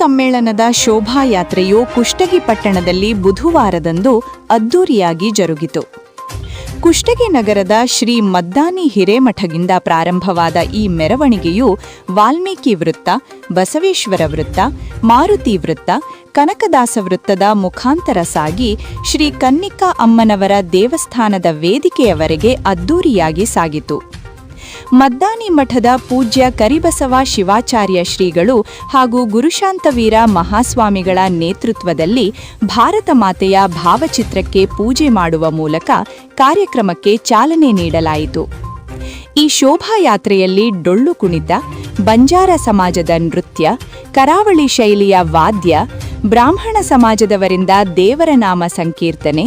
ಸಮ್ಮೇಳನದ ಶೋಭಾಯಾತ್ರೆಯು ಕುಷ್ಟಗಿ ಪಟ್ಟಣದಲ್ಲಿ ಬುಧವಾರದಂದು ಅದ್ದೂರಿಯಾಗಿ ಜರುಗಿತು. ಕುಷ್ಟಗಿ ನಗರದ ಶ್ರೀ ಮದ್ದಾನಿ ಹಿರೇಮಠದಿಂದ ಪ್ರಾರಂಭವಾದ ಈ ಮೆರವಣಿಗೆಯು ವಾಲ್ಮೀಕಿ ವೃತ್ತ, ಬಸವೇಶ್ವರ ವೃತ್ತ, ಮಾರುತಿ ವೃತ್ತ, ಕನಕದಾಸ ವೃತ್ತದ ಮುಖಾಂತರ ಸಾಗಿ ಶ್ರೀ ಕನ್ನಿಕಾ ಅಮ್ಮನವರ ದೇವಸ್ಥಾನದ ವೇದಿಕೆಯವರೆಗೆ ಅದ್ದೂರಿಯಾಗಿ ಸಾಗಿತು. ಮದ್ದಾನಿ ಮಠದ ಪೂಜ್ಯ ಕರಿಬಸವ ಶಿವಾಚಾರ್ಯ ಶ್ರೀಗಳು ಹಾಗೂ ಗುರುಶಾಂತವೀರ ಮಹಾಸ್ವಾಮಿಗಳ ನೇತೃತ್ವದಲ್ಲಿ ಭಾರತ ಮಾತೆಯ ಭಾವಚಿತ್ರಕ್ಕೆ ಪೂಜೆ ಮಾಡುವ ಮೂಲಕ ಕಾರ್ಯಕ್ರಮಕ್ಕೆ ಚಾಲನೆ ನೀಡಲಾಯಿತು. ಈ ಶೋಭಾಯಾತ್ರೆಯಲ್ಲಿ ಡೊಳ್ಳು ಕುಣಿತ, ಬಂಜಾರ ಸಮಾಜದ ನೃತ್ಯ, ಕರಾವಳಿ ಶೈಲಿಯ ವಾದ್ಯ, ಬ್ರಾಹ್ಮಣ ಸಮಾಜದವರಿಂದ ದೇವರ ನಾಮ ಸಂಕೀರ್ತನೆ,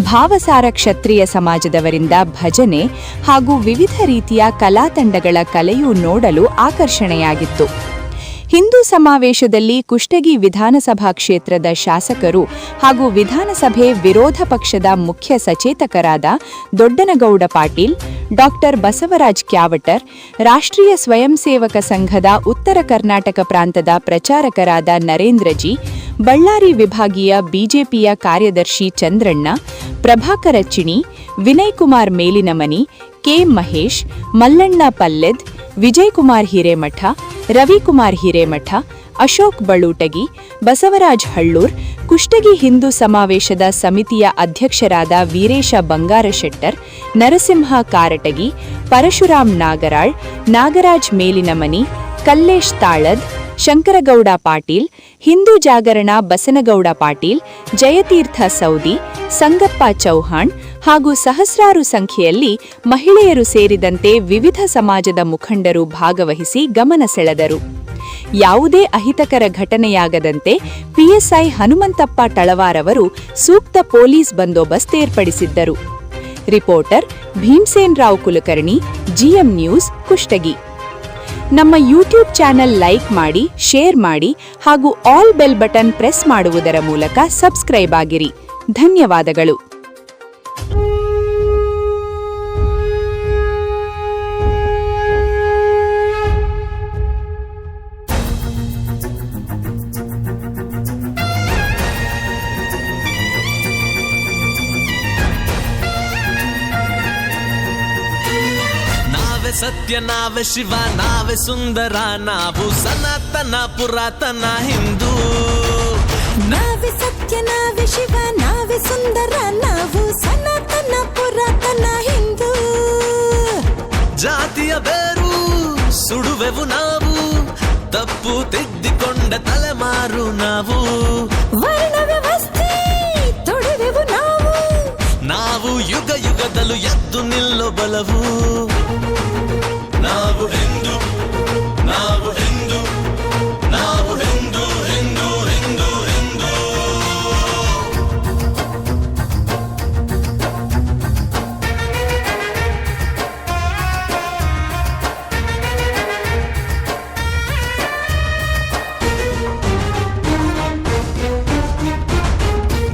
ಭಾವಸಾರ ಕ್ಷತ್ರಿಯ ಸಮಾಜದವರಿಂದ ಭಜನೆ ಹಾಗೂ ವಿವಿಧ ರೀತಿಯ ಕಲಾತಂಡಗಳ ಕಲೆಯು ನೋಡಲು ಆಕರ್ಷಣೆಯಾಗಿತ್ತು. ಹಿಂದೂ ಸಮಾವೇಶದಲ್ಲಿ ಕುಷ್ಟಗಿ ವಿಧಾನಸಭಾ ಕ್ಷೇತ್ರದ ಶಾಸಕರು ಹಾಗೂ ವಿಧಾನಸಭೆ ವಿರೋಧ ಪಕ್ಷದ ಮುಖ್ಯ ಸಚೇತಕರಾದ ದೊಡ್ಡನಗೌಡ ಪಾಟೀಲ್, ಡಾಕ್ಟರ್ ಬಸವರಾಜ್ ಕ್ಯಾವಟರ್, ರಾಷ್ಟ್ರೀಯ ಸ್ವಯಂ ಸೇವಕ ಸಂಘದ ಉತ್ತರ ಕರ್ನಾಟಕ ಪ್ರಾಂತದ ಪ್ರಚಾರಕರಾದ ನರೇಂದ್ರ ಜಿ, ಬಳ್ಳಾರಿ ವಿಭಾಗೀಯ ಬಿಜೆಪಿಯ ಕಾರ್ಯದರ್ಶಿ ಚಂದ್ರಣ್ಣ, ಪ್ರಭಾಕರ ಚಿಣಿ, ವಿನಯ್ ಕುಮಾರ್ ಮೇಲಿನಮನಿ, ಕೆ ಮಹೇಶ್, ಮಲ್ಲಣ್ಣ ಪಲ್ಲೆದ್, ವಿಜಯಕುಮಾರ್ ಹಿರೇಮಠ, ರವಿಕುಮಾರ್ ಹಿರೇಮಠ, ಅಶೋಕ್ ಬಳುಟಗಿ, ಬಸವರಾಜ್ ಹಳ್ಳೂರ್, ಕುಷ್ಟಗಿ ಹಿಂದೂ ಸಮಾವೇಶದ ಸಮಿತಿಯ ಅಧ್ಯಕ್ಷರಾದ ವೀರೇಶ ಬಂಗಾರಶೆಟ್ಟರ್, ನರಸಿಂಹ ಕಾರಟಗಿ, ಪರಶುರಾಮ್ ನಾಗರಾಳ್, ನಾಗರಾಜ್ ಮೇಲಿನಮನಿ, ಕಲ್ಲೇಶ್ ತಾಳದ್, ಶಂಕರಗೌಡ ಪಾಟೀಲ್, ಹಿಂದೂ ಜಾಗರಣ ಬಸನಗೌಡ ಪಾಟೀಲ್, ಜಯತೀರ್ಥ ಸೌದಿ, ಸಂಗಪ್ಪ ಚೌಹಾಣ್ ಹಾಗೂ ಸಹಸ್ರಾರು ಸಂಖ್ಯೆಯಲ್ಲಿ ಮಹಿಳೆಯರು ಸೇರಿದಂತೆ ವಿವಿಧ ಸಮಾಜದ ಮುಖಂಡರು ಭಾಗವಹಿಸಿ ಗಮನ ಸೆಳೆದರು. ಯಾವುದೇ ಅಹಿತಕರ ಘಟನೆಯಾಗದಂತೆ ಪಿಎಸ್ಐ ಹನುಮಂತಪ್ಪ ಟಳವಾರ್ ಅವರು ಸೂಕ್ತ ಪೊಲೀಸ್ ಬಂದೋಬಸ್ತ್ ಏರ್ಪಡಿಸಿದ್ದರು. Reporter Bhimsen Rao Kulkarni, GM news, Kushtagi. ನಮ್ಮ ಯೂಟ್ಯೂಬ್ ಚಾನೆಲ್ ಲೈಕ್ ಮಾಡಿ, ಶೇರ್ ಮಾಡಿ ಹಾಗೂ ಆಲ್ ಬೆಲ್ ಬಟನ್ ಪ್ರೆಸ್ ಮಾಡುವುದರ ಮೂಲಕ ಸಬ್ಸ್ಕ್ರೈಬ್ ಆಗಿರಿ. ಧನ್ಯವಾದಗಳು. ಸತ್ಯ ನಾವೇ ಶಿವ, ನಾವೇ ಸುಂದರ, ನಾವು ಸನಾತನ ಪುರಾತನ ಹಿಂದೂ. ನಾವೇ ಸತ್ಯ, ನಾವೇ ಶಿವ, ನಾವೇ ಸುಂದರ, ನಾವು ಸನಾತನ ಪುರಾತನ ಹಿಂದೂ. ಜಾತಿಯ ಬೇರು ಸುಡುವೆವು ನಾವು, ತಪ್ಪು ತಿದ್ದಿಕೊಂಡ ತಲೆಮಾರು ನಾವು. ವರ್ಣ ವ್ಯವಸ್ಥೆ ತೊಡೆವೆವು ನಾವು, ನಾವು ಯುಗ ಯುಗದಲ್ಲೂ ಎದ್ದು ನಿಲ್ಲೋ ಬಲವು. ನಾವು ಹಿಂದೂ, ನಾವು ಹಿಂದೂ, ನಾವು ಹಿಂದೂ, ಹಿಂದೂ, ಹಿಂದೂ, ಹಿಂದೂ.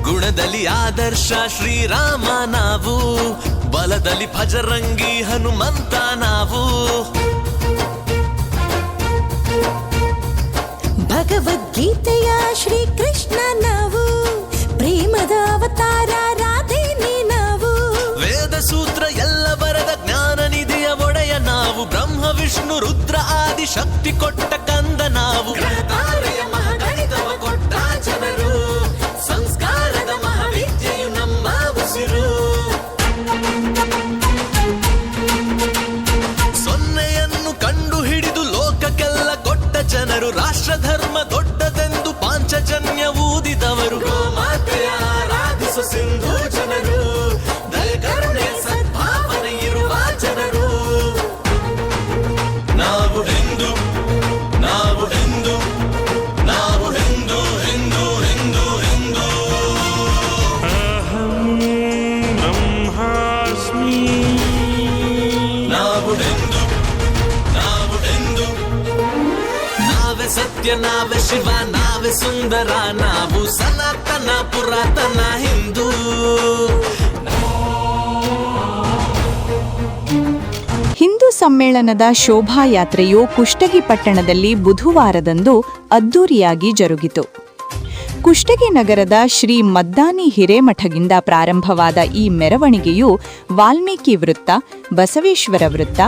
ಗುಣದಲ್ಲಿ ಆದರ್ಶ ಶ್ರೀರಾಮ ನಾವು, ಬಲದಲ್ಲಿ ಭಜರಂಗಿ ಹನುಮಂತ ನಾವು. ಭಗವದ್ಗೀತೆಯ ಶ್ರೀಕೃಷ್ಣ ನಾವು, ಪ್ರೇಮದ ಅವತಾರ ರಾಧೇನಿ ನಾವು. ವೇದ ಸೂತ್ರ ಎಲ್ಲ ಬರದ ಜ್ಞಾನ ನಿಧಿಯ ಒಡೆಯ ನಾವು, ಬ್ರಹ್ಮ ವಿಷ್ಣು ರುದ್ರ ಆದಿ ಶಕ್ತಿ ಕೊಟ್ಟ ಕಂದ ನಾವು. ಗ್ರಹತಾರೆಯ ಮಹಾಗಣಿತವ ಕೊಟ್ಟ ಜನರು, ಸಂಸ್ಕಾರದ ಮಹಾವಿದ್ಯೆಯು ನಮ್ಮ ಉಸಿರು. ಸೊನ್ನೆಯನ್ನು ಕಂಡು ಹಿಡಿದು ಲೋಕಕ್ಕೆಲ್ಲ ಕೊಟ್ಟ ಜನರು, ರಾಷ್ಟ್ರ ಧರ್ಮ ದೊಡ್ಡದೆಂದು ಪಾಂಚಜನ್ಯ ಊದಿದವರು. ಗೋಮಾತೆಯ ಆರಾಧಿಸು ಸಿಂಧು ಜನರು, ದಯೆ ಕರುಣೆ ಸದ್ಭಾವನೆ ಇರುವ ಜನರು. ನಾವು ಹಿಂದೂ, ನಾವು ಹಿಂದೂ, ನಾವು ಹಿಂದೂ, ಹಿಂದೂ, ಹಿಂದೂ, ಹಿಂದೂ. ಅಹಂ ಬ್ರಹ್ಮಾಸ್ಮಿ. ನಾವು ಹಿಂದೂ, ನಾವು ಹಿಂದೂ. ನಾವೇ ಸತ್ಯ, ನಾವೇ ಶಿವ, ನಾವೇ ಸುಂದರ, ನಾವು ಸನಾತನ ಪುರಾತನ ಹಿಂದೂ. ಹಿಂದೂ ಸಮ್ಮೇಳನದ ಶೋಭಾಯಾತ್ರೆಯು ಕುಷ್ಟಗಿ ಪಟ್ಟಣದಲ್ಲಿ ಬುಧವಾರದಂದು ಅದ್ದೂರಿಯಾಗಿ ಜರುಗಿತು. ಕುಷ್ಟಗಿ ನಗರದ ಶ್ರೀ ಮದ್ದಾನಿ ಹಿರೇಮಠಗಿಂದ ಪ್ರಾರಂಭವಾದ ಈ ಮೆರವಣಿಗೆಯು ವಾಲ್ಮೀಕಿ ವೃತ್ತ, ಬಸವೇಶ್ವರ ವೃತ್ತ,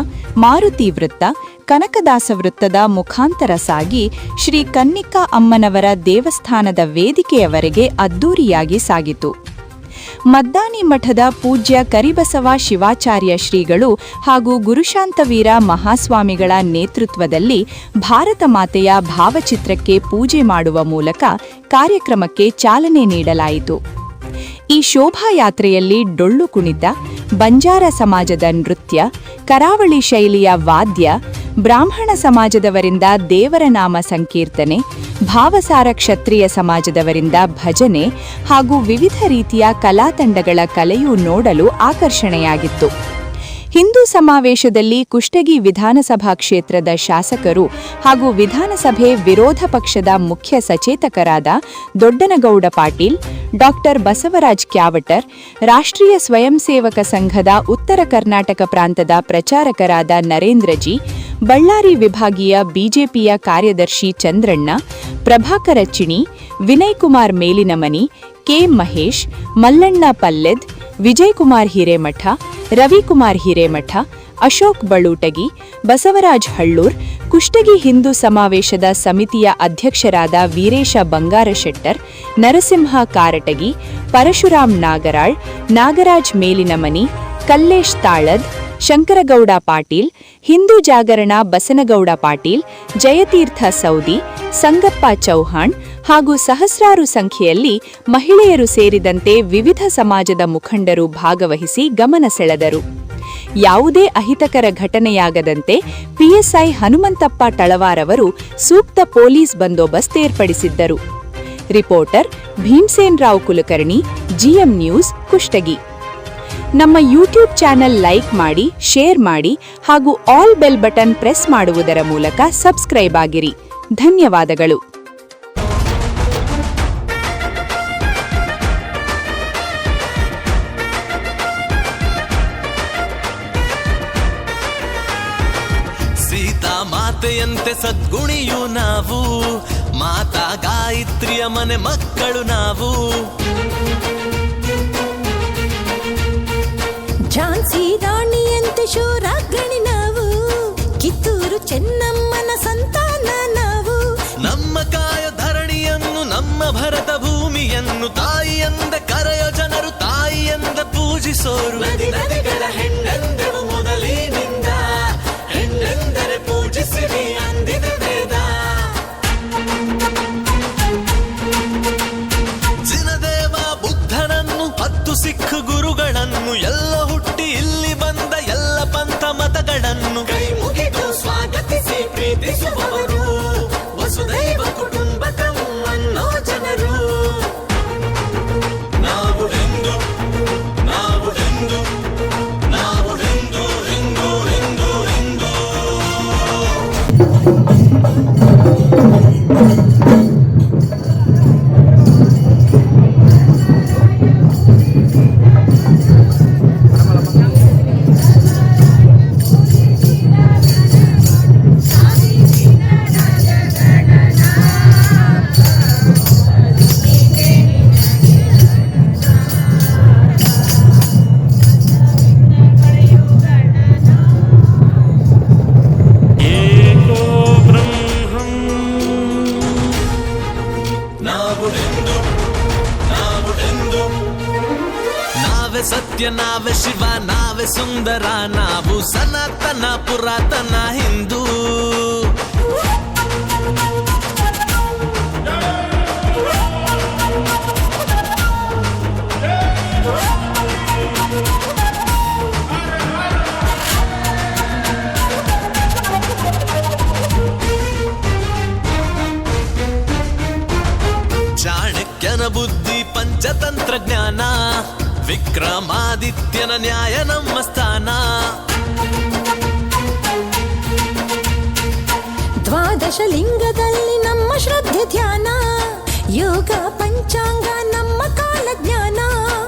ಮಾರುತಿ ವೃತ್ತ, ಕನಕದಾಸ ವೃತ್ತದ ಮುಖಾಂತರ ಸಾಗಿ ಶ್ರೀ ಕನ್ನಿಕಾ ಅಮ್ಮನವರ ದೇವಸ್ಥಾನದ ವೇದಿಕೆಯವರೆಗೆ ಅದ್ದೂರಿಯಾಗಿ ಸಾಗಿತು. ಮದ್ದಾನಿ ಮಠದ ಪೂಜ್ಯ ಕರಿಬಸವ ಶಿವಾಚಾರ್ಯ ಶ್ರೀಗಳು ಹಾಗೂ ಗುರುಶಾಂತವೀರ ಮಹಾಸ್ವಾಮಿಗಳ ನೇತೃತ್ವದಲ್ಲಿ ಭಾರತ ಮಾತೆಯ ಭಾವಚಿತ್ರಕ್ಕೆ ಪೂಜೆ ಮಾಡುವ ಮೂಲಕ ಕಾರ್ಯಕ್ರಮಕ್ಕೆ ಚಾಲನೆ ನೀಡಲಾಯಿತು. ಈ ಶೋಭಾಯಾತ್ರೆಯಲ್ಲಿ ಡೊಳ್ಳು ಕುಣಿತ, ಬಂಜಾರ ಸಮಾಜದ ನೃತ್ಯ, ಕರಾವಳಿ ಶೈಲಿಯ ವಾದ್ಯ, ಬ್ರಾಹ್ಮಣ ಸಮಾಜದವರಿಂದ ದೇವರ ನಾಮ ಸಂಕೀರ್ತನೆ, ಭಾವಸಾರ ಕ್ಷತ್ರಿಯ ಸಮಾಜದವರಿಂದ ಭಜನೆ ಹಾಗೂ ವಿವಿಧ ರೀತಿಯ ಕಲಾತಂಡಗಳ ಕಲೆಯೂ ನೋಡಲು ಆಕರ್ಷಣೆಯಾಗಿತ್ತು. ಹಿಂದೂ ಸಮಾವೇಶದಲ್ಲಿ ಕುಷ್ಟಗಿ ವಿಧಾನಸಭಾ ಕ್ಷೇತ್ರದ ಶಾಸಕರು ಹಾಗೂ ವಿಧಾನಸಭೆ ವಿರೋಧ ಪಕ್ಷದ ಮುಖ್ಯ ಸಚೇತಕರಾದ ದೊಡ್ಡನಗೌಡ ಪಾಟೀಲ್, ಡಾಕ್ಟರ್ ಬಸವರಾಜ್ ಕ್ಯಾವಟರ್, ರಾಷ್ಟ್ರೀಯ ಸ್ವಯಂ ಸೇವಕ ಸಂಘದ ಉತ್ತರ ಕರ್ನಾಟಕ ಪ್ರಾಂತದ ಪ್ರಚಾರಕರಾದ ನರೇಂದ್ರಜಿ, ಬಳ್ಳಾರಿ ವಿಭಾಗೀಯ ಬಿಜೆಪಿಯ ಕಾರ್ಯದರ್ಶಿ ಚಂದ್ರಣ್ಣ, ಪ್ರಭಾಕರ ಚಿಣಿ, ವಿನಯ್ ಕುಮಾರ್ ಮೇಲಿನಮನಿ, ಕೆ ಮಹೇಶ್, ಮಲ್ಲಣ್ಣ ಪಲ್ಲೆದ್, ವಿಜಯಕುಮಾರ್ ಹಿರೇಮಠ, ರವಿಕುಮಾರ್ ಹಿರೇಮಠ, ಅಶೋಕ್ ಬಳುಟಗಿ, ಬಸವರಾಜ್ ಹಳ್ಳೂರ್, ಕುಷ್ಟಗಿ ಹಿಂದೂ ಸಮಾವೇಶದ ಸಮಿತಿಯ ಅಧ್ಯಕ್ಷರಾದ ವೀರೇಶ ಬಂಗಾರಶೆಟ್ಟರ್, ನರಸಿಂಹ ಕಾರಟಗಿ, ಪರಶುರಾಮ್ ನಾಗರಾಳ್, ನಾಗರಾಜ್ ಮೇಲಿನಮನಿ, ಕಲ್ಲೇಶ್ ತಾಳದ್, ಶಂಕರಗೌಡ ಪಾಟೀಲ್, ಹಿಂದೂ ಜಾಗರಣ ಬಸನಗೌಡ ಪಾಟೀಲ್, ಜಯತೀರ್ಥ ಸೌದಿ, ಸಂಗಪ್ಪ ಚೌಹಾಣ್ ಹಾಗೂ ಸಹಸ್ರಾರು ಸಂಖ್ಯೆಯಲ್ಲಿ ಮಹಿಳೆಯರು ಸೇರಿದಂತೆ ವಿವಿಧ ಸಮಾಜದ ಮುಖಂಡರು ಭಾಗವಹಿಸಿ ಗಮನ ಸೆಳೆದರು. ಯಾವುದೇ ಅಹಿತಕರ ಘಟನೆಯಾಗದಂತೆ ಪಿಎಸ್ಐ ಹನುಮಂತಪ್ಪ ಟಳವಾರ್ ಅವರು ಸೂಕ್ತ ಪೊಲೀಸ್ ಬಂದೋಬಸ್ತ್ ಏರ್ಪಡಿಸಿದ್ದರು. Reporter Bhimsen Rao Kulkarni, GM news, Kushtagi. ನಮ್ಮ ಯೂಟ್ಯೂಬ್ ಚಾನೆಲ್ ಲೈಕ್ ಮಾಡಿ, ಶೇರ್ ಮಾಡಿ ಹಾಗೂ ಆಲ್ ಬೆಲ್ ಬಟನ್ ಪ್ರೆಸ್ ಮಾಡುವುದರ ಮೂಲಕ ಸಬ್ಸ್ಕ್ರೈಬ್ ಆಗಿರಿ. ಧನ್ಯವಾದಗಳು. ಸೀತಾ ಮಾತೆಯಂತೆ ಸದ್ಗುಣಿಯು ನಾವು, ಮಾತಾ ಗಾಯತ್ರಿಯ ಮನೆ ಮಕ್ಕಳು ನಾವು. ಝಾನ್ಸಿ ರಾಣಿಯಂತೆ ಶೂರಾಗ್ರಣಿ ನಾವು, ಕಿತ್ತೂರು ಚೆನ್ನಮ್ಮನ ಸಂತಾನ ನಾವು. ನಮ್ಮ ಕಾಯ ಧರಣಿಯನ್ನು, ನಮ್ಮ ಭರತ ಭೂಮಿಯನ್ನು ತಾಯಿಯಂದ ಕರೆಯ ಜನರು, ತಾಯಿಯಂದ ಪೂಜಿಸೋರು. ನದಿ ನದಿಗಳ ಹೆಣ್ಣೆಂದೆವು ಮೊದಲಿನಿಂದ, ಹೆಣ್ಣೆಂದರೆ ಪೂಜಿಸಿರಿ ಅಂದಿದ ವೇದ. ಜಿನದೇವ ಬುದ್ಧನನ್ನು, 10 ಸಿಖ್ ಗುರುಗಳನ್ನು, ಎಲ್ಲ ಹುಟ್ಟಿ ಇಲ್ಲಿ ಬಂದ ಎಲ್ಲ ಪಂಥ ಮತಗಳನ್ನು ಕೈ ಮುಗಿದು ಸ್ವಾಗತಿಸಿ ಪ್ರೀತಿಸುವವರು, ವಸುದೈವ ಕುಟುಂಬಕಂ ಅನ್ನೋ ಜನರು. ನಾವು ಹಿಂದೂ, ನಾವು ಹಿಂದೂ, ನಾವು ಹಿಂದೂ, ಹಿಂದೂ, ಹಿಂದೂ, ಹಿಂದೂ. ನಾವೇ ಸತ್ಯ, ನಾವೇ ಶಿವ, ನಾವೇ ಸುಂದರ, ನಾವು ಸನಾತನ ಪುರಾತನ ಹಿಂದೂ. ಚಾಣಕ್ಯನ ಬುದ್ಧಿ, ಪಂಚತಂತ್ರಜ್ಞಾನ, ವಿಕ್ರಮಾದಿತ್ಯನ ನ್ಯಾಯ ನಮ್ಮ ಸ್ಥಾನ. ದ್ವಾದಶ ಲಿಂಗದಲ್ಲಿ ನಮ್ಮ ಶ್ರದ್ಧೆ ಧ್ಯಾನ, ಯೋಗ ಪಂಚಾಂಗ ನಮ್ಮ ಕಾಲಜ್ಞಾನ.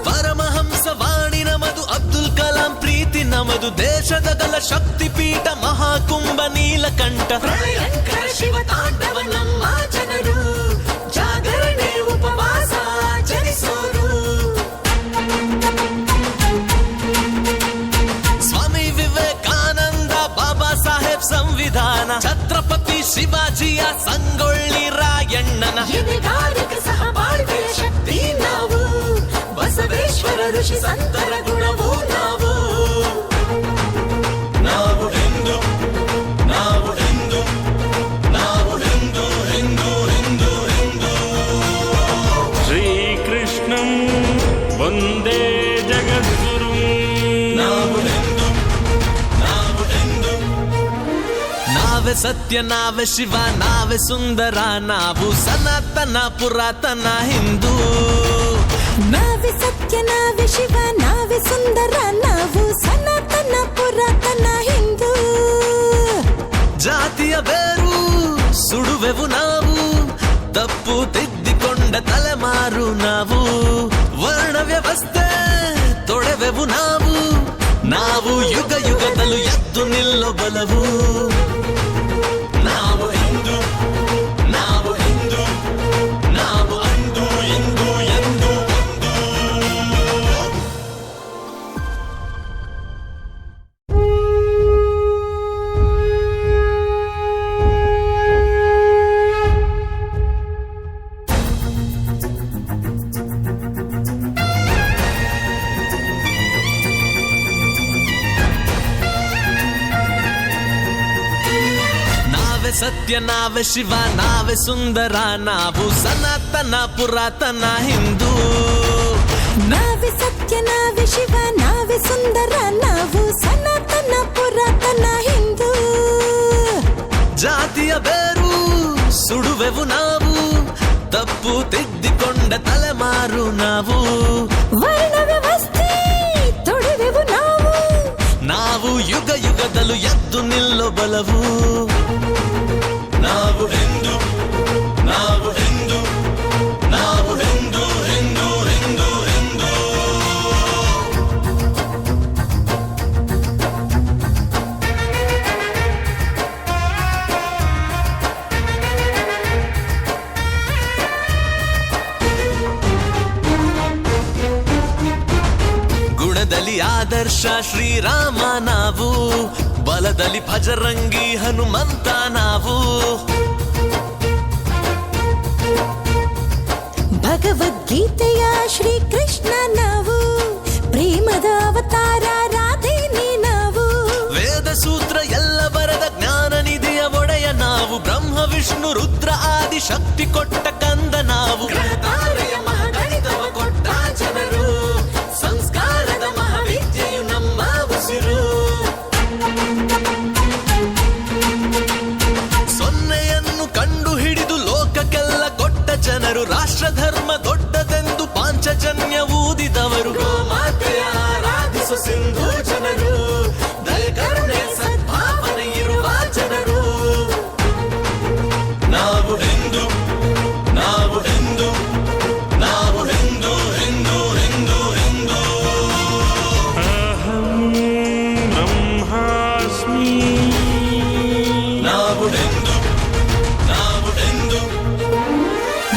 ಪರಮಹಂಸ ವಾಣಿ ನಮದು, ಅಬ್ದುಲ್ ಕಲಾಂ ಪ್ರೀತಿ ನಮದು, ದೇಶದ ಗಲ ಶಕ್ತಿ ಪೀಠ ಮಹಾಕುಂಭ ನೀಲಕಂಠ ಪ್ರಳಯಂಕರ ಶಿವ ತಾಂಡವ ನಮ್ಮ ಜನರು ಜಾಗರಣೆ ಉಪವಾಸ ಆಚರಿಸೋರು. ಸ್ವಾಮಿ ವಿವೇಕಾನಂದ ಬಾಬಾ ಸಾಹೇಬ್ ಸಂವಿಧಾನ ಛತ್ರಪತಿ ಶಿವಾಜಿಯ ಸಂಗೊಳ್ಳಿ ರಾಯಣ್ಣನ ಎದೆಗಾರಿಕ ಸಹಬಾಳ್ವೆಯ ಶಕ್ತಿ ನಾವು ಬಸವೇಶ್ವರ ಋಷಿ ಸಂತರ ಗುಣವೂ ನಾವು. ನಾವು ಹಿಂದೂ ನಾವು ಹಿಂದೂ ನಾವು ಹಿಂದೂ ಹಿಂದೂ ಹಿಂದೂ ಹಿಂದೂ. ಶ್ರೀಕೃಷ್ಣಂ ವಂದೇ ಜಗದ್ಗುರುಂ. ನಾವು ಹಿಂದೂ ನಾವು ಹಿಂದೂ. ನಾವೇ ಸತ್ಯ ನಾವೇ ಶಿವ ನಾವೇ ಸುಂದರ ನಾವು ಸನಾತನ ಪುರಾತನ ಹಿಂದೂ. ನಾವೇ ಸತ್ಯ ನಾವೇ ಶಿವ ನಾವೇ ಸುಂದರ ನಾವು ಸನಾತನ ಪುರಾತನ ಹಿಂದೂ. ಜಾತಿಯ ಬೇರು ಸುಡುವೆವು ನಾವು ತಪ್ಪು ತಿದ್ದಿಕೊಂಡ ತಲೆಮಾರು ನಾವು. ವರ್ಣ ವ್ಯವಸ್ಥೆ ತೊಳೆವೆವು ನಾವು ನಾವು ಯುಗ ಯುಗದಲ್ಲೂ ಎದ್ದು ನಿಲ್ಲೋ ಬಲವು. ನಾವು ಹಿಂದೂ ನಾವು ಹಿಂದೂ ನಾವು ಅಂದು ಇಂದು ಎಂದು ಒಂದು. ನಾವೇ ಸತ್ಯ ನಾವೇ ಶಿವ ನಾವೇ ಸುಂದರ ನಾವು ಸನಾತನ ಪುರಾತನ ಹಿಂದೂ. ನಾವೇ ಸತ್ಯ ನಾವೇ ಶಿವ ನಾವೇ ಸುಂದರ ನಾವು ಸನಾತನ ಪುರಾತನ ಹಿಂದೂ. ಜಾತಿಯ ಬೇರು ಸುಡುವೆವು ನಾವು ತಪ್ಪು ತಿದ್ದಿಕೊಂಡ ತಲೆಮಾರು ನಾವು. ವರ್ಣ ವ್ಯವಸ್ಥೆ ತೊಡೆವೆವು ನಾವು ನಾವು ಯುಗ ಯುಗದಲ್ಲೂ ಎದ್ದು ನಿಲ್ಲೋ ಬಲವು. ನಾವು ಹಿಂದೂ ನಾವು ಹಿಂದೂ ನಾವು ಹಿಂದೂ ಹಿಂದೂ ಹಿಂದೂ ಹಿಂದೂ. ಗುಣದಲ್ಲಿ ಆದರ್ಶ ಶ್ರೀರಾಮ ನಾವು ಬಲದಲ್ಲಿ ಭಜರಂಗಿ ಹನುಮಂತ ನಾವು. ಭಗವದ್ಗೀತೆಯ ಶ್ರೀಕೃಷ್ಣ ನಾವು ಪ್ರೇಮದ ಅವತಾರ ರಾಧೇನಿ ನಾವು. ವೇದ ಸೂತ್ರ ಎಲ್ಲ ಬರದ ಜ್ಞಾನ ನಿಧಿಯ ಒಡೆಯ ನಾವು ಬ್ರಹ್ಮ ವಿಷ್ಣು ರುದ್ರ ಆದಿ ಶಕ್ತಿ ಕೊಟ್ಟ ಕಂದ ನಾವು. ಗ್ರಹತಾರೆಯ ಮಹಾಗಣಿತವ ಕೊಟ್ಟ ಜನರು ಸಂಸ್ಕಾರದ ಮಹಾವಿದ್ಯೆಯು ನಮ್ಮ ಉಸಿರು. ಸೊನ್ನೆಯನ್ನು ಕಂಡು ಹಿಡಿದು ಲೋಕಕ್ಕೆಲ್ಲ ಕೊಟ್ಟ ಜನರು ರಾಷ್ಟ್ರ ಧರ್ಮ ದೊಡ್ಡದೆಂದು ಪಾಂಚಜನ್ಯ ಊದಿದವರು. ಗೋಮಾತೆಯ ಆರಾಧಿಸು ಸಿಂಧು ಜನರು ದಯೆ ಕರುಣೆ ಸದ್ಭಾವನೆ ಇರುವ ಜನರು. ನಾವು ಹಿಂದೂ ನಾವು ಹಿಂದೂ ನಾವು ಹಿಂದೂ ಹಿಂದೂ ಹಿಂದೂ ಹಿಂದೂ. ಅಹಂ ಬ್ರಹ್ಮಾಸ್ಮಿ. ನಾವು ಹಿಂದೂ ನಾವು ಹಿಂದೂ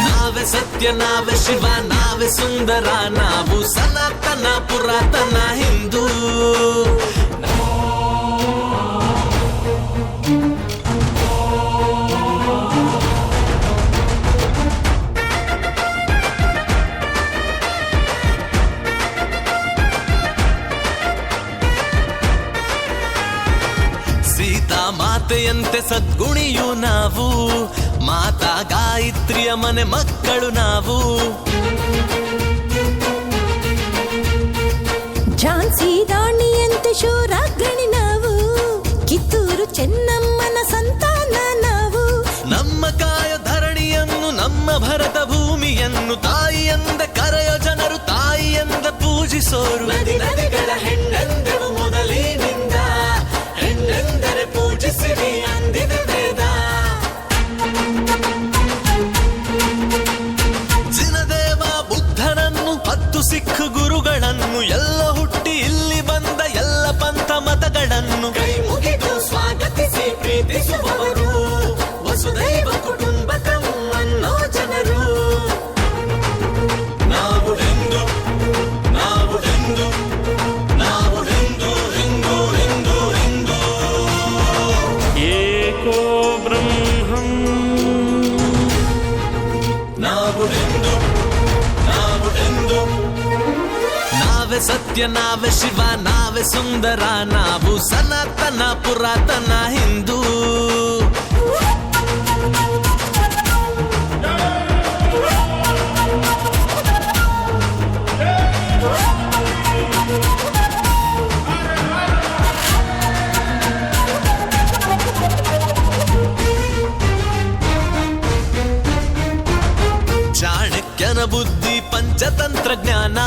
ನಾವೇ ಸತ್ಯ ನಾವೇ ಶಿವ ನಾವೇ ಸುಂದರ ನಾವು ಸನಾತನ ಪುರಾತನ ಹಿಂದೂ. ಸೀತಾ ಮಾತೆಯಂತೆ ಸದ್ಗುಣಿಯು ನಾವು ಮಾತಾ ಗಾಯತ್ರಿಯ ಮನೆ ಮಕ್ಕಳು ನಾವು. ಝಾನ್ಸಿ ರಾಣಿಯಂತೆ ಶೂರಾಗ್ರಣಿ ನಾವು ಕಿತ್ತೂರು ಚೆನ್ನಮ್ಮನ ಸಂತಾನ ನಾವು. ನಮ್ಮ ಕಾಯ ಧರಣಿಯನ್ನು ನಮ್ಮ ಭರತ ಭೂಮಿಯನ್ನು ತಾಯಿಯಂದ ಕರೆಯೋ ಜನರು ತಾಯಿಯಂದ ಪೂಜಿಸೋರು. ನದಿ ನದಿಗಳ ಹೆಣ್ಣೆಂದೆವು ಮೊದಲಿನಿಂದ ಹೆಣ್ಣೆಂದರೆ ಪೂಜಿಸಿರಿ ಅಂದಿನ ವೇದ. ಜಿನದೇವ ಬುದ್ಧನನ್ನು 10 ಸಿಖ್ ಗುರುಗಳನ್ನು ಎಲ್ಲ ಹುಟ್ಟಿ ಇಲ್ಲಿ ಬಂದ ಎಲ್ಲ ಪಂಥ ಮತಗಳನ್ನು ಕೈ ಮುಗಿದು ನಾವೇ ಸತ್ಯ ನಾವೇ ಶಿವ ನಾವೇ ಸುಂದರ ನಾವು ಸನಾತನ ಪುರಾತನ ಹಿಂದೂ. ಚಾಣಕ್ಯನ ಬುದ್ಧಿ ಪಂಚತಂತ್ರಜ್ಞಾನ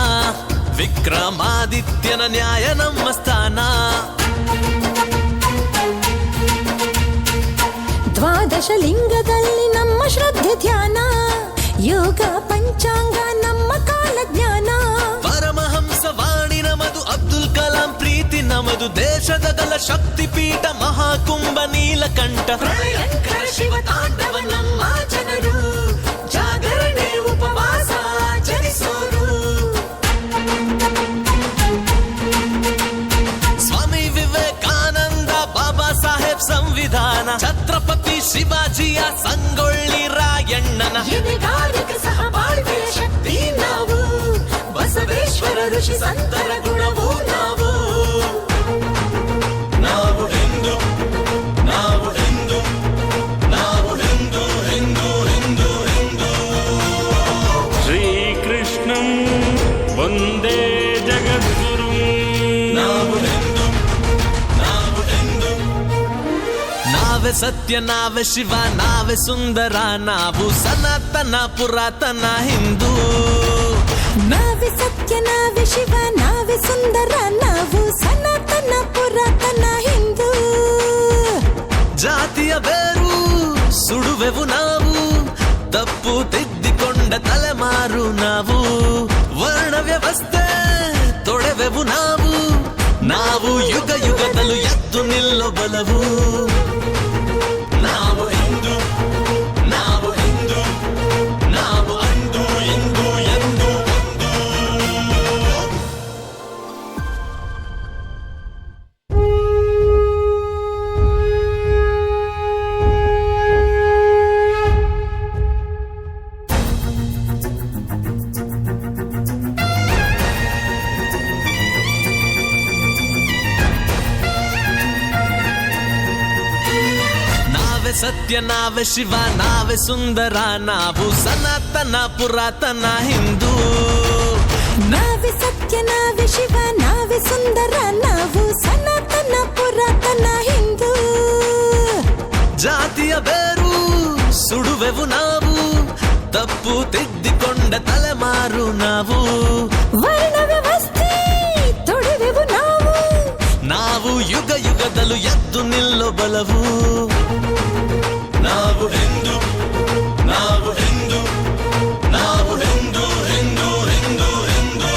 ವಿಕ್ರಮಾದಿತ್ಯನ ನ್ಯಾಯ ನಮ್ಮ ಸ್ಥಾನ. ದ್ವಾದಶ ಲಿಂಗದಲ್ಲಿ ನಮ್ಮ ಶ್ರದ್ಧೆ ಧ್ಯಾನ ಯೋಗ ಪಂಚಾಂಗ ನಮ್ಮ ಕಾಲ ಜ್ಞಾನ. ಪರಮಹಂಸ ವಾಣಿ ನಮದು ಅಬ್ದುಲ್ ಕಲಾಂ ಪ್ರೀತಿ ನಮದು ದೇಶದ ಗಲ ಶಕ್ತಿ ಪೀಠ ಮಹಾಕುಂಭ ನೀಲಕಂಠ. ಪ್ರಳಯಂಕರ ಶಿವ ತಾಂಡವ ನಮ್ಮ ಜನರು ಜಾಗರಣೆ ಉಪವಾಸ ಆಚರಿಸೋರು. ಸ್ವಾಮಿ ವಿವೇಕಾನಂದ ಬಾಬಾ ಸಾಹೇಬ್ ಸಂವಿಧಾನ ಛತ್ರಪತಿ ಶಿವಾಜಿಯ ಸಂಗೊಳ್ಳಿ ರಾಯಣ್ಣನ ಎದೆಗಾರಿಕ ಸಹಬಾಳ್ವೆಯ ಶಕ್ತಿ ನಾವು ಬಸವೇಶ್ವರ ಋಷಿ ಸಂತರ ಗುಣವೂ ನಾವು. ನಾವು ಹಿಂದೂ ನಾವು ಹಿಂದೂ ನಾವು ಹಿಂದೂ ಹಿಂದೂ ಹಿಂದೂ ಹಿಂದೂ. ಶ್ರೀಕೃಷ್ಣಂ ವಂದೇ ಜಗದ್ಗುರುಂ. ನಾವು ಹಿಂದೂ ನಾವು ಹಿಂದೂ ನಾವೇ ಸತ್ಯ ನಾವೇ ಶಿವ ನಾವೇ ಸುಂದರ ನಾವು ಸನಾತನ ಪುರಾತನ ಹಿಂದೂ. ನಾವೇ ಸತ್ಯ ನಾವೇ ಶಿವ ನಾವೇ ಸುಂದರ ನಾವು ಸನಾತನ ಪುರಾತನ ಹಿಂದೂ. ಜಾತಿಯ ಬೇರು ಸುಡುವೆವು ನಾವು ತಪ್ಪು ತಿದ್ದಿಕೊಂಡ ತಲೆಮಾರು ನಾವು. ವರ್ಣ ವ್ಯವಸ್ಥೆ ತೊಡೆವೆವು ನಾವು ನಾವು ಯುಗ ಯುಗದಲ್ಲೂ ಎದ್ದು ನಿಲ್ಲೋ ಬಲವು. ನಾವು ಹಿಂದೂ ನಾವು ಹಿಂದೂ ನಾವು ಅಂದು ಇಂದು ಎಂದು ಒಂದು. ನಾವೇ ಸತ್ಯ ನಾವೇ ಶಿವ ನಾವೇ ಸುಂದರ ನಾವು ಸನಾತನ ಪುರಾತನ ಹಿಂದೂ. ನಾವೇ ಸತ್ಯ ನಾವೇ ಶಿವ ನಾವೇ ಸುಂದರ ನಾವು ಸನಾತನ ಪುರಾತನ ಹಿಂದೂ. ಜಾತಿಯ ಬೇರು ಸುಡುವೆವು ನಾವು ತಪ್ಪು ತಿದ್ದಿಕೊಂಡ ತಲೆಮಾರು ನಾವು. ವರ್ಣ ವ್ಯವಸ್ಥೆ ತೊಡೆವೆವು ನಾವು ನಾವು ಯುಗ ಯುಗದಲ್ಲೂ ಎದ್ದು ನಿಲ್ಲೋ ಬಲವು. ನಾವು ಹಿಂದೂ ನಾವು ಹಿಂದೂ ನಾವು ಹಿಂದೂ ಹಿಂದೂ ಹಿಂದೂ ಹಿಂದೂ.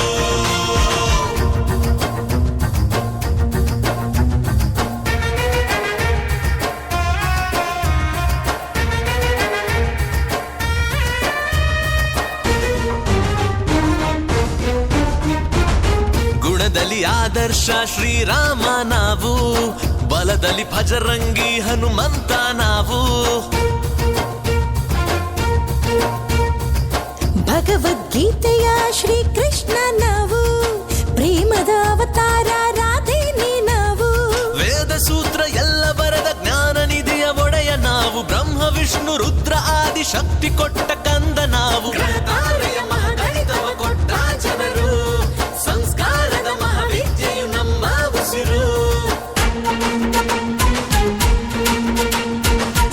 ಗುಣದಲ್ಲಿ ಆದರ್ಶ ಶ್ರೀರಾಮ ನಾವು ಬಲದಲ್ಲಿ ಭಜರಂಗಿ ಹನುಮಂತ ನಾವು. ಭಗವದ್ಗೀತೆಯ ಶ್ರೀಕೃಷ್ಣ ನಾವು ಪ್ರೇಮದ ಅವತಾರ ರಾಧೇನಿ ನಾವು. ವೇದ ಸೂತ್ರ ಎಲ್ಲ ಬರದ ಜ್ಞಾನ ನಿಧಿಯ ಒಡೆಯ ನಾವು ಬ್ರಹ್ಮ ವಿಷ್ಣು ರುದ್ರ ಆದಿ ಶಕ್ತಿ ಕೊಟ್ಟ ಕಂದ ನಾವು. ಗ್ರಹತಾರೆಯ ಮಹಾಗಣಿತವ ಕೊಟ್ಟ ಜನರು ಸಂಸ್ಕಾರದ ಮಹಾವಿದ್ಯೆಯು ನಮ್ಮ ಉಸಿರು.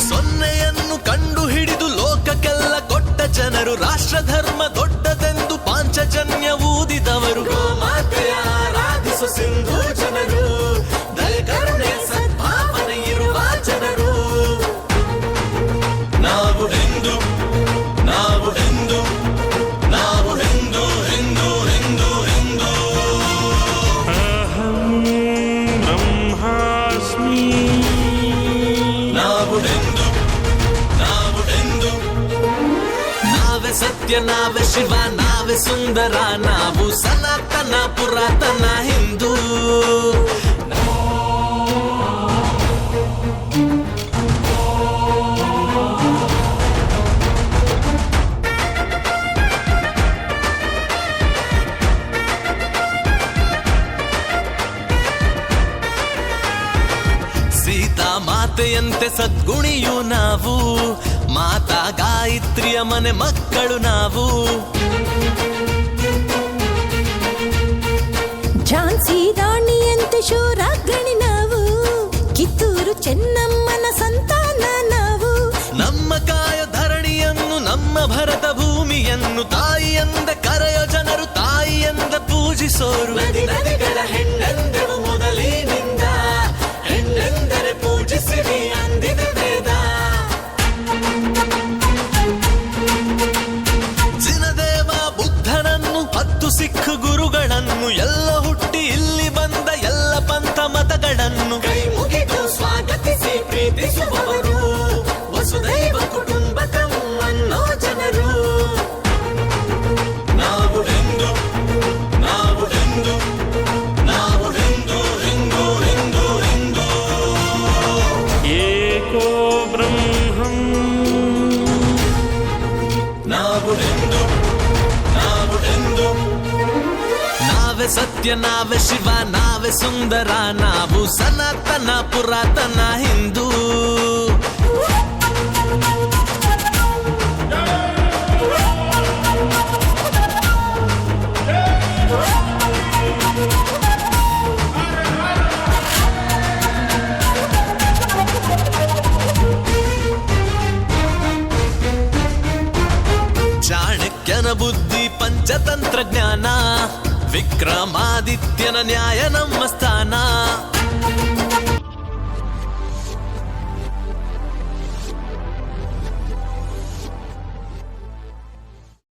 ಸೊನ್ನೆಯನ್ನು ಕಂಡು ಹಿಡಿದು ಲೋಕಕ್ಕೆಲ್ಲ ಕೊಟ್ಟ ಜನರು ರಾಷ್ಟ್ರ ಧರ್ಮ ದೊಡ್ಡದೆಂದು ಪಾಂಚಜನ್ಯ ಊದಿದವರು. ಗೋಮಾತೆಯ ಆರಾಧಿಸು ಸಿಂಧು ಜನರು ದಯ ಕರುಣೆ ಸದ್ಭಾವನೆ ಇರುವ ಜನರು. ನಾವು ಹಿಂದೂ ನಾವು ಹಿಂದೂ ನಾವು ಹಿಂದೂ ಹಿಂದೂ ಹಿಂದೂ ಹಿಂದೂ. ಅಹಂ ಬ್ರಹ್ಮಾಸ್ಮಿ. ನಾವು ಹಿಂದೂ ನಾವು ಹಿಂದೂ ನಾವೇ ಸತ್ಯ ನಾವೇ ಶಿವ ನಾವೇ ಸುಂದರ ನಾವು ಸನಾತನ ಪುರಾತನ ಹಿಂದೂ. ಮಾತೆಯಂತೆ ಸದ್ಗುಣಿಯು ನಾವು, ಮಾತಾ ಗಾಯತ್ರಿಯ ಮನೆ ಮಕ್ಕಳು ನಾವು. ಝಾನ್ಸಿ ರಾಣಿಯಂತೆ ಶೂರಾಗ್ರಣಿ ನಾವು, ಕಿತ್ತೂರು ಚೆನ್ನಮ್ಮನ ಸಂತಾನ ನಾವು. ನಮ್ಮ ಕಾಯ ಧರಣಿಯನ್ನು ನಮ್ಮ ಭರತ ಭೂಮಿಯನ್ನು ತಾಯಿಯಂದ ಕರೆಯೋ ಜನರು, ತಾಯಿಯಂದ ಪೂಜಿಸೋರು. ನದಿ ನದಿಗಳ ಹೆಣ್ಣೆಂದೆವು ಮೊದಲಿನಿಂದ, ಹೆಣ್ಣೆಂದರೆ ಪೂಜಿಸಿರಿ ಅಂದಿದೆ ವೇದ. ಜಿನದೇವ ಬುದ್ಧನನ್ನು 10 ಸಿಖ್ ಗುರುಗಳನ್ನು, ಎಲ್ಲ ಹುಟ್ಟಿ ಇಲ್ಲಿ ಬಂದ ಎಲ್ಲ ಪಂಥ ಮತಗಳನ್ನು ಕೈ ಮುಗಿದು ಸ್ವಾಗತಿಸಿ ಪ್ರೀತಿಸುವವರು, ವಸುದೈವ ಕುಟುಂಬಕಂ ಅನ್ನೋ ಜನರು. ನಾವು ಹಿಂದೂ, ನಾವು ಹಿಂದೂ, ನಾವು ಹಿಂದೂ, ಹಿಂದೂ, ಹಿಂದೂ, ಹಿಂದೂ. ಏಕೋ ಬ್ರಹ್ಮಂ ನಾವು ಹಿಂದೂ, ನಾವು ಹಿಂದೂ. ನಾವೇ ಸತ್ಯ, ನಾವೇ ಶಿವ, ನಾವೇ ಸುಂದರ, ನಾವು ಸನಾತನ ಪುರಾತನ ಹಿಂದೂ. ಚಾಣಕ್ಯನ ಬುದ್ಧಿ ಪಂಚತಂತ್ರ ಜ್ಞಾನ, ವಿಕ್ರಮಾದಿತ್ಯನ ನ್ಯಾಯ ನಮ್ಮ ಸ್ಥಾನ.